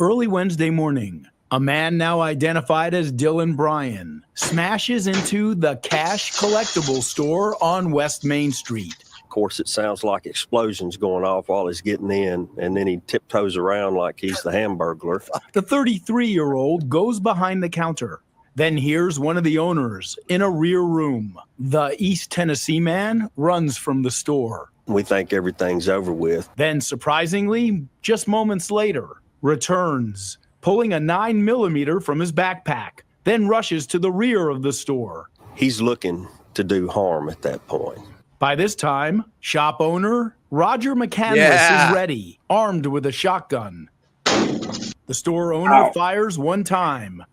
Early Wednesday morning, a man now identified as Dylan Bryan smashes into the Cash Collectible store on West Main Street. Of course, it sounds like explosions going off while he's getting in, and then he tiptoes around like he's the Hamburglar. The 33-year-old goes behind the counter, then hears one of the owners in a rear room. The East Tennessee man runs from the store. We think everything's over with. Then, surprisingly, just moments later, returns, pulling a 9mm from his backpack, then rushes to the rear of the store. He's looking to do harm at that point. By this time, shop owner Roger McCandless is ready, armed with a shotgun. The store owner fires one time,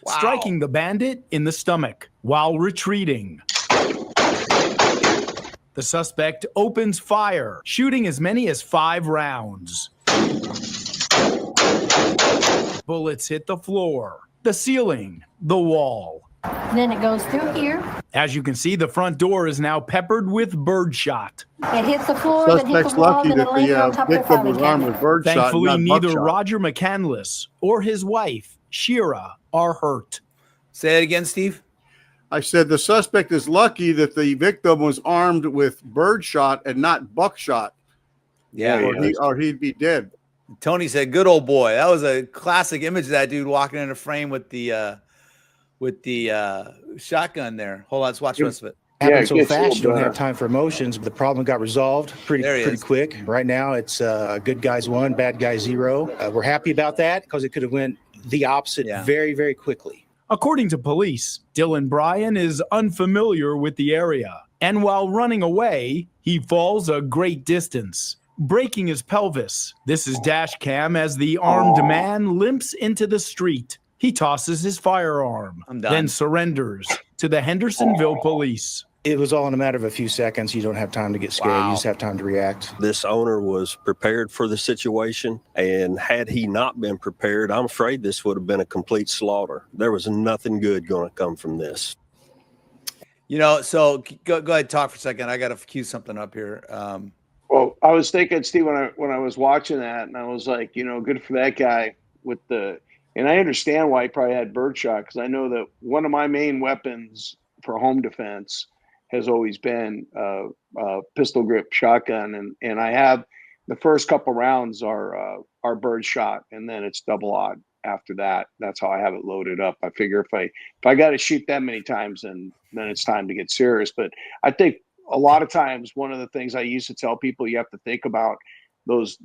striking the bandit in the stomach while retreating. The suspect opens fire, shooting as many as 5 rounds. Bullets hit the floor, the ceiling, the wall. Then it goes through here. As you can see, the front door is now peppered with birdshot. It hits the floor, then hits the wall, then it lands on top of the victim was armed with birdshot. Thankfully, neither buckshot. Roger McCandless or his wife, Shira, are hurt. Say it again, Steve. I said the suspect is lucky that the victim was armed with birdshot and not buckshot. Yeah. Or he'd be dead. Tony said, "Good old boy." That was a classic image of that dude walking in a frame with the shotgun there. Hold on, let's watch the rest of it. Happened so fast, you don't have time for emotions. The problem got resolved pretty quick. Right now, it's good guys 1, bad guys 0. We're happy about that because it could have went the opposite very, very quickly. According to police, Dylan Bryan is unfamiliar with the area, and while running away, he falls a great distance, breaking his pelvis. This is dash cam as the armed man limps into the street. He tosses his firearm, then surrenders to the Hendersonville Police. It was all in a matter of a few seconds. You don't have time to get scared. You just have time to react. This owner was prepared for the situation, and had he not been prepared, I'm afraid this would have been a complete slaughter. There was nothing good going to come from this. You know, so go ahead, talk for a second. I got to cue something up here. Well, I was thinking, Steve, when I was watching that, and I was like, you know, good for that guy with the. And I understand why he probably had birdshot, because I know that one of my main weapons for home defense has always been pistol grip shotgun, and I have the first couple rounds are birdshot, and then it's double aught after that. That's how I have it loaded up. I figure if I got to shoot that many times, then it's time to get serious. But I think a lot of times one of the things I used to tell people, you have to think about those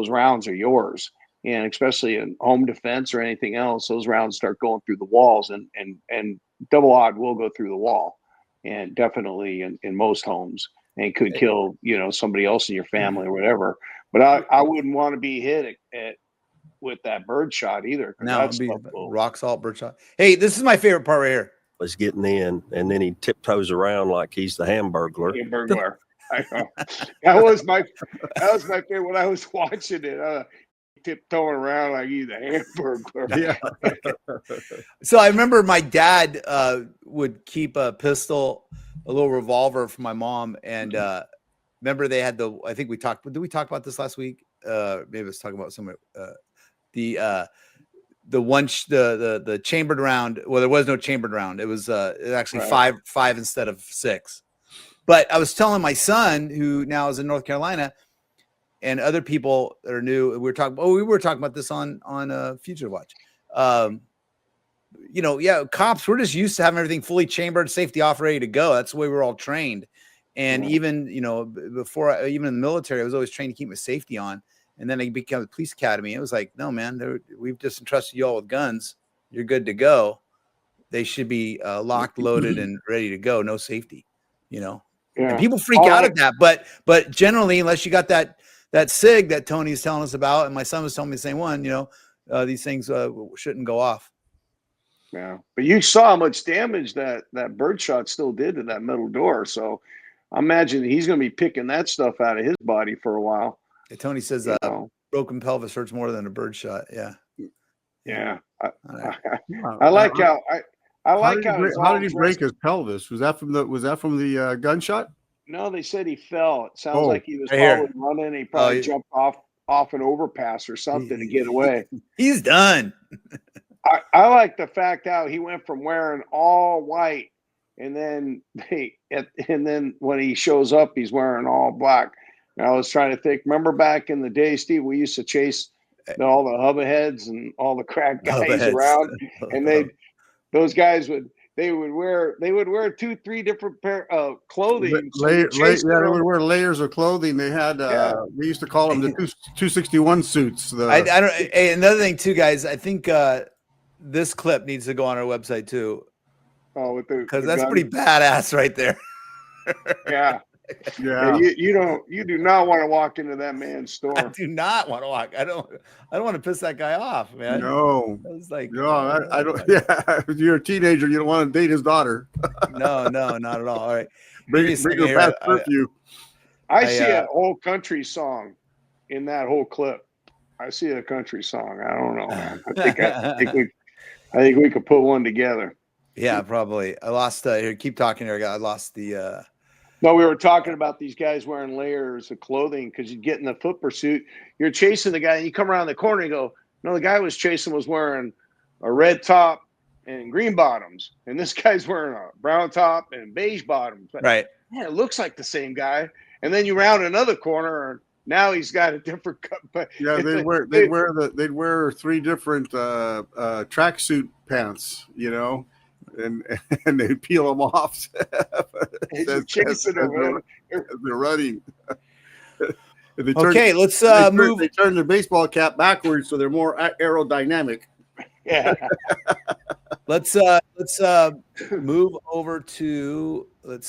rounds are yours. And especially in home defense or anything else, those rounds start going through the walls, and double aught will go through the wall, and definitely in most homes, and could kill, you know, somebody else in your family or whatever. But I wouldn't want to be hit with that birdshot either. No, it'd be rock salt birdshot. Hey, this is my favorite part right here. Was getting in, and then he tiptoes around like he's the Hamburglar. Hamburglar. I know. That was my favorite when I was watching it. Tiptoeing around like he's a Hamburglar. Yeah. So I remember my dad would keep a pistol, a little revolver for my mom, and remember they had I think did we talk about this last week? Maybe I was talking about somewhere. The chambered round. Well, there was no chambered round. It was actually five instead of 6. But I was telling my son, who now is in North Carolina, and other people that are new, we were talking about this on FugitiveWatch. You know, cops, we're just used to having everything fully chambered, safety off, ready to go. That's the way we're all trained. And even, you know, before, even in the military, I was always trained to keep my safety on. And then I became the police academy. It was like, no, man, we've just entrusted you all with guns. You're good to go. They should be locked, loaded, and ready to go. No safety, you know. Yeah. And people freak out at that. But generally, unless you got that SIG that Tony's telling us about, and my son was telling me the same one, you know, these things shouldn't go off. Yeah, but you saw how much damage that birdshot still did to that metal door. So I imagine he's going to be picking that stuff out of his body for a while. Yeah, Tony says broken pelvis hurts more than a birdshot. Yeah. Yeah. I like how how did he break his pelvis? Was that from the gunshot? No, they said he fell. It sounds like he was probably running. He probably jumped off off an overpass or something to get away. He's done. I like the fact how he went from wearing all white, and then when he shows up, he's wearing all black. And I was trying to think. Remember back in the day, Steve, we used to chase all the hubba heads and all the crack guys around, and those guys would wear 2-3 different pair of clothing. They would wear layers of clothing. They had we used to call them the 261 suits. I don't. Hey, another thing too, guys. I think this clip needs to go on our website too. Oh, because that's pretty badass right there. Yeah. Yeah. You do not want to walk into that man's store. I do not want to walk. I don't want to piss that guy off, man. No. I was like, no, I don't. Yeah. If you're a teenager, you don't want to date his daughter. No, not at all. All right. Bring her past curfew. I see a whole country song in that whole clip. I see a country song. I don't know, man. I think we could put one together. Yeah, probably. I lost here. Keep talking here. I lost the No, we were talking about these guys wearing layers of clothing because you get in the foot pursuit. You're chasing the guy, and you come around the corner and you go, no, the guy was chasing was wearing a red top and green bottoms, and this guy's wearing a brown top and beige bottoms. But, right. Man, it looks like the same guy. And then you round another corner, and now he's got a different cut. But yeah, they'd wear 3 different tracksuit pants, you know. And they peel them off. They're running. Let's move. They turn their baseball cap backwards, so they're more aerodynamic. Yeah. Let's move over to. Let's